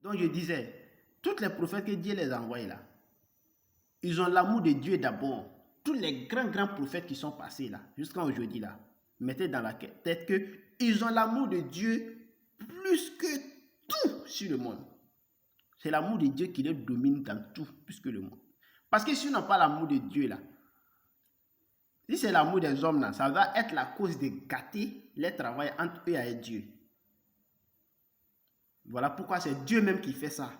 Donc je disais, tous les prophètes que Dieu les a envoyés là, ils ont l'amour de Dieu d'abord. Tous les grands prophètes qui sont passés là, jusqu'à aujourd'hui là, mettez dans la tête qu'ils ont l'amour de Dieu plus que tout sur le monde. C'est l'amour de Dieu qui les domine dans tout, plus que le monde. Parce que si on n'a pas l'amour de Dieu là, si c'est l'amour des hommes là, ça va être la cause de gâter les travail entre eux et Dieu. Voilà pourquoi c'est Dieu même qui fait ça.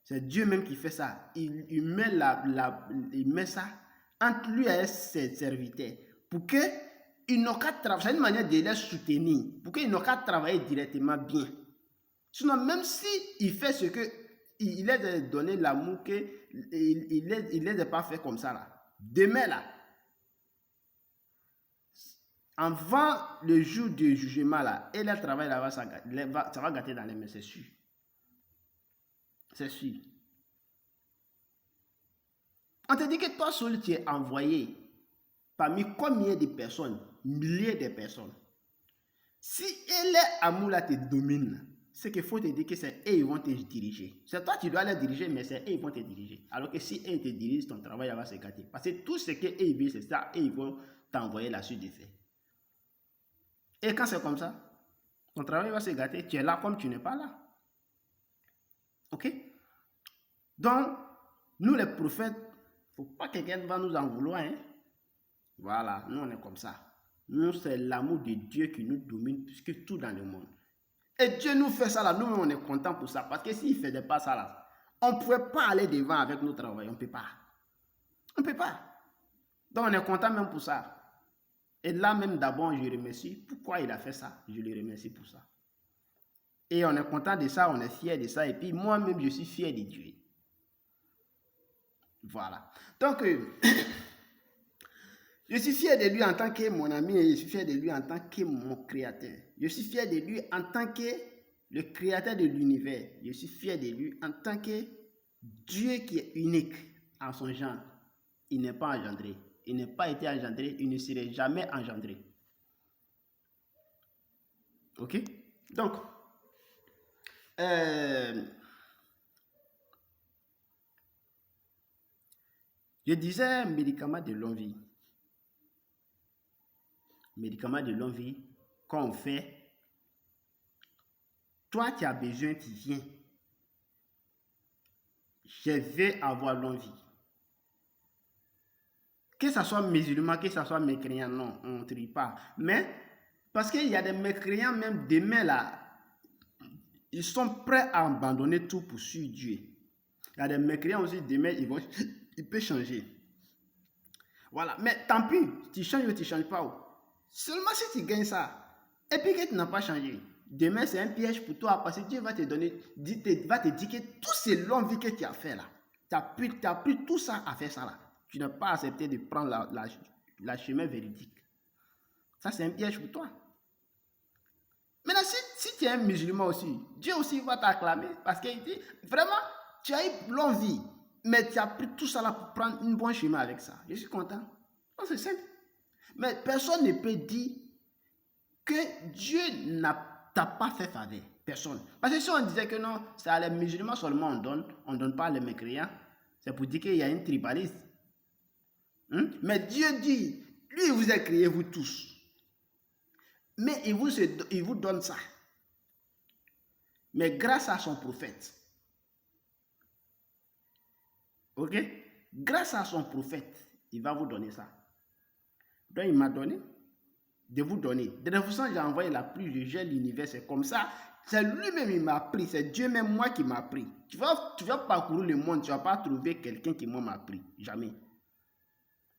C'est Dieu même qui fait ça. Il met ça entre lui et ses serviteurs pour qu'ils n'ont qu'à travailler. C'est une manière de les soutenir. Pour qu'ils n'ont qu'à travailler directement bien. Sinon, même s'il fait ce que il les a donné l'amour, qu'il ne les a pas fait comme ça là. Demain là, avant le jour du jugement là, et le travail là, ça va gâter dans les mains, c'est sûr. C'est sûr. On te dit que toi seul tu es envoyé parmi combien de personnes? Milliers de personnes. Si les amours là te dominent, c'est qu'il faut te dire que c'est eux qui vont te diriger. C'est toi qui dois les diriger, mais c'est eux qui vont te diriger. Alors que si eux te dirigent, ton travail va se gâter. Parce que tout ce que eux veulent, c'est ça, eux ils vont t'envoyer la suite des faits. Et quand c'est comme ça, ton travail va se gâter. Tu es là comme tu n'es pas là. Ok? Donc, nous les prophètes, il ne faut pas que quelqu'un va nous en vouloir. Hein? Voilà, nous on est comme ça. Nous, c'est l'amour de Dieu qui nous domine plus que tout dans le monde. Et Dieu nous fait ça là, nous on est content pour ça. Parce que s'il ne faisait pas ça là, on ne pouvait pas aller devant avec nos travail. On ne peut pas. On ne peut pas. Donc on est content même pour ça. Et là même d'abord, je remercie. Pourquoi il a fait ça? Je le remercie pour ça. Et on est content de ça, on est fier de ça. Et puis moi-même, je suis fier de Dieu. Voilà. Donc, je suis fier de lui en tant que mon ami et je suis fier de lui en tant que mon créateur. Je suis fier de lui en tant que le créateur de l'univers. Je suis fier de lui en tant que Dieu qui est unique en son genre. Il n'est pas engendré. Il n'a pas été engendré. Il ne serait jamais engendré. Ok? Donc, je disais médicaments de longue vie. Médicaments de longue vie, quand on fait, toi tu as besoin, tu viens. Je vais avoir longue vie. Que ce soit musulman, que ce soit mécréant, non, on ne trie pas. Mais, parce qu'il y a des mécréants, même demain là, ils sont prêts à abandonner tout pour suivre Dieu. Il y a des mécréants aussi, demain, ils peuvent changer. Voilà, mais tant pis, tu changes ou tu ne changes pas. Seulement si tu gagnes ça, et puis que tu n'as pas changé, demain c'est un piège pour toi parce que Dieu va te donner, va te dire que tout ce long vie que tu as fait là, tu as pris tout ça à faire ça là. Tu n'as pas accepté de prendre la chemin véridique. Ça c'est un piège pour toi. Maintenant si tu es un musulman aussi, Dieu aussi va t'acclamer parce qu'il dit vraiment tu as eu longue vie, mais tu as pris tout ça là pour prendre un bon chemin avec ça. Je suis content. Non, c'est simple. Mais personne ne peut dire que Dieu t'a pas fait faveur. Personne. Parce que si on disait que non, c'est à les musulmans seulement on ne donne pas les mécréants, c'est pour dire qu'il y a un tribalisme. Mais Dieu dit, lui il vous a créé vous tous. Mais il vous donne ça. Mais grâce à son prophète. Ok? Grâce à son prophète, il va vous donner ça. Donc il m'a donné de vous donner. De toute façon, j'ai envoyé la pluie, je gère l'univers, c'est comme ça. C'est lui-même qui m'a appris, c'est Dieu même moi qui m'a appris. Tu vas parcourir le monde, tu ne vas pas trouver quelqu'un qui m'a appris. Jamais.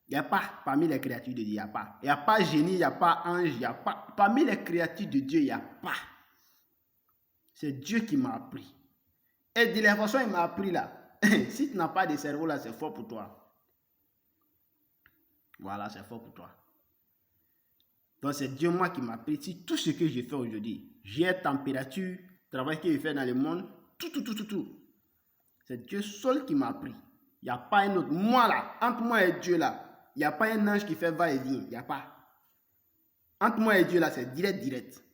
Il n'y a pas parmi les créatures de Dieu, il n'y a pas. Il n'y a pas génie, il n'y a pas ange, il n'y a pas. Parmi les créatures de Dieu, il n'y a pas. C'est Dieu qui m'a appris. Et de la façon il m'a appris là. Si tu n'as pas de cerveau là, c'est fort pour toi. Voilà, c'est fort pour toi. Donc c'est Dieu moi qui m'a appris. Si tout ce que j'ai fait aujourd'hui, j'ai température, travail que je fais dans le monde, tout. C'est Dieu seul qui m'a appris. Il n'y a pas un autre. Moi là, entre moi et Dieu là, il n'y a pas un ange qui fait va et vient. Il n'y a pas. Entre moi et Dieu là, c'est direct.